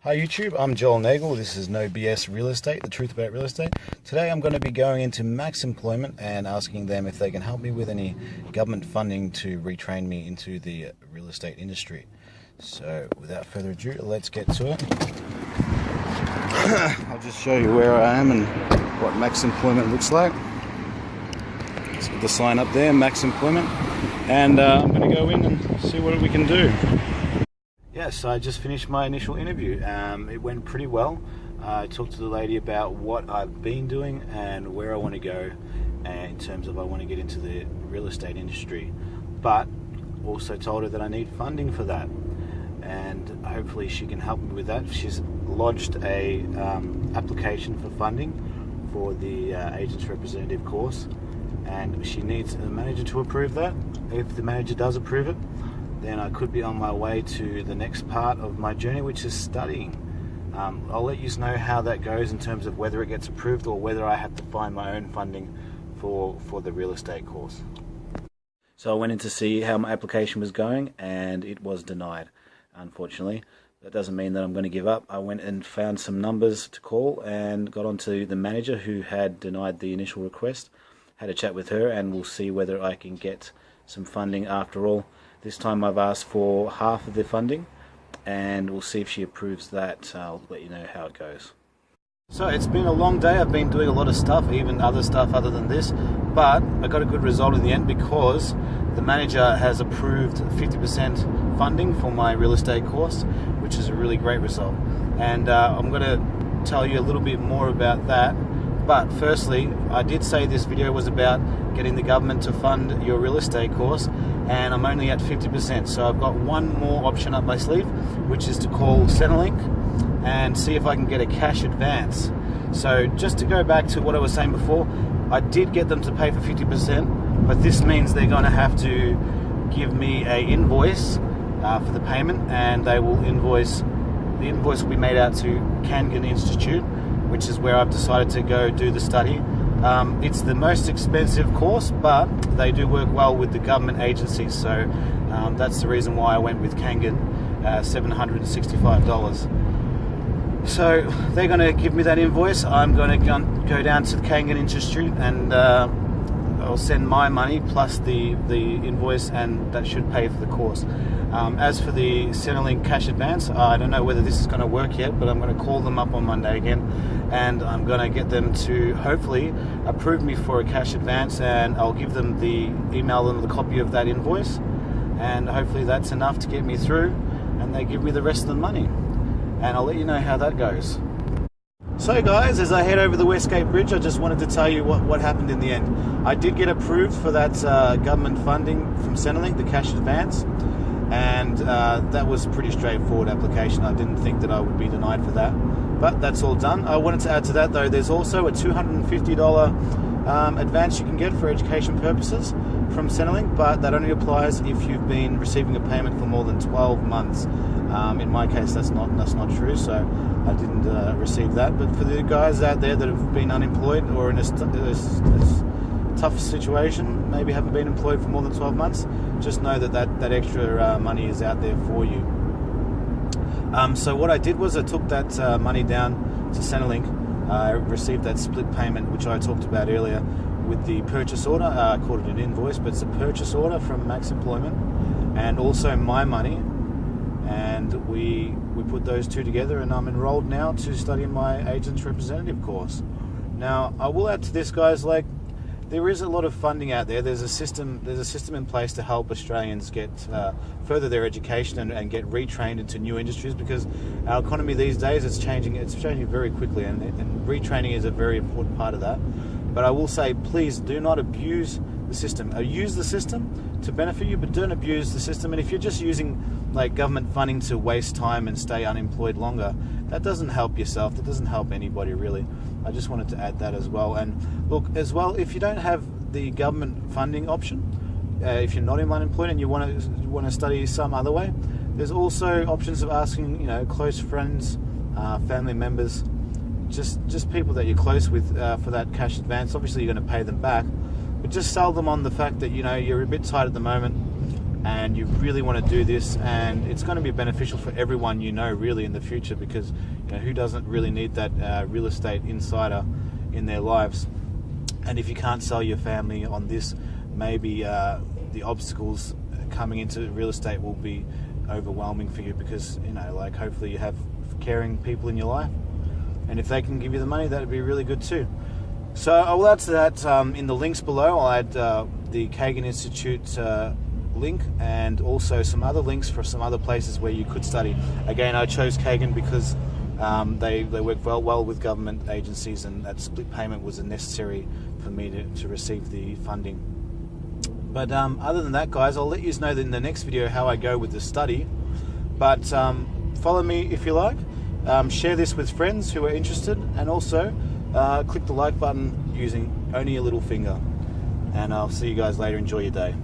Hi YouTube, I'm Joel Nagel. This is No BS Real Estate, the truth about real estate. Today I'm going to be going into Max Employment and asking them if they can help me with any government funding to retrain me into the real estate industry. So without further ado, let's get to it. I'll just show you where I am and what Max Employment looks like. Let's put the sign up there, Max Employment. And I'm going to go in and see what we can do. Yes, I just finished my initial interview. It went pretty well. I talked to the lady about what I've been doing and where I want to go in terms of I want to get into the real estate industry, but also told her that I need funding for that, and hopefully she can help me with that. She's lodged a application for funding for the agent's representative course, and she needs a manager to approve that. If the manager does approve it, then I could be on my way to the next part of my journey, which is studying. I'll let you know how that goes in terms of whether it gets approved or whether I have to find my own funding for the real estate course. So I went in to see how my application was going, and it was denied, unfortunately. That doesn't mean that I'm going to give up. I went and found some numbers to call and got onto the manager who had denied the initial request. Had a chat with her, and we'll see whether I can get some funding after all. This time I've asked for half of the funding, and we'll see if she approves that. I'll let you know how it goes. So it's been a long day. I've been doing a lot of stuff, even other stuff other than this, but I got a good result in the end because the manager has approved 50% funding for my real estate course, which is a really great result. And I'm going to tell you a little bit more about that. But firstly, I did say this video was about getting the government to fund your real estate course, and I'm only at 50%. So I've got one more option up my sleeve, which is to call Centrelink and see if I can get a cash advance. So just to go back to what I was saying before, I did get them to pay for 50%, but this means they're going to have to give me an invoice for the payment, and they will invoice. The invoice will be made out to KANGAN Institute, which is where I've decided to go do the study. It's the most expensive course, but they do work well with the government agencies, so that's the reason why I went with KANGAN, $765. So they're going to give me that invoice. I'm going to go down to the KANGAN Institute, and I'll send my money plus the invoice, and that should pay for the course. As for the Centrelink cash advance, I don't know whether this is going to work yet, but I'm going to call them up on Monday again, and I'm going to get them to hopefully approve me for a cash advance, and I'll email them the copy of that invoice, and hopefully that's enough to get me through, and they give me the rest of the money, and I'll let you know how that goes. So guys, as I head over the Westgate Bridge, I just wanted to tell you what happened in the end. I did get approved for that government funding from Centrelink, the cash advance, and that was a pretty straightforward application. I didn't think that I would be denied for that, but that's all done. I wanted to add to that though, there's also a $250 advance you can get for education purposes from Centrelink, but that only applies if you've been receiving a payment for more than 12 months. In my case, that's not true, so I didn't receive that. But for the guys out there that have been unemployed or in a tough situation, maybe haven't been employed for more than 12 months, just know that extra money is out there for you. So what I did was I took that money down to Centrelink. I received that split payment, which I talked about earlier, with the purchase order. I called it an invoice, but it's a purchase order from Max Employment, and also my money. And we put those two together, and I'm enrolled now to study my agent's representative course. Now, I will add to this, guys, like, there is a lot of funding out there. There's a system in place to help Australians get further their education and get retrained into new industries, because our economy these days is changing. It's changing very quickly, and retraining is a very important part of that. But I will say, please do not abuse the system. Use the system to benefit you, but don't abuse the system. And if you're just using like government funding to waste time and stay unemployed longer, that doesn't help yourself. That doesn't help anybody, really. I just wanted to add that as well. And look, as well, if you don't have the government funding option, if you're not unemployed and you want to study some other way, there's also options of asking, close friends, family members, just people that you're close with for that cash advance. Obviously, you're going to pay them back, but just sell them on the fact that you're a bit tight at the moment. and you really want to do this, and it's going to be beneficial for everyone you know really in the future, because who doesn't really need that real estate insider in their lives? And if you can't sell your family on this, maybe the obstacles coming into real estate will be overwhelming for you, because like hopefully you have caring people in your life, and if they can give you the money, that would be really good too. So I will add to that in the links below. I'll add the KANGAN Institute link, and also some other links for some other places where you could study. Again, I chose KANGAN because they work well with government agencies, and that split payment was necessary for me to receive the funding. But other than that, guys, I'll let you know in the next video how I go with the study. But follow me if you like. Share this with friends who are interested, and also click the like button using only a little finger. And I'll see you guys later. Enjoy your day.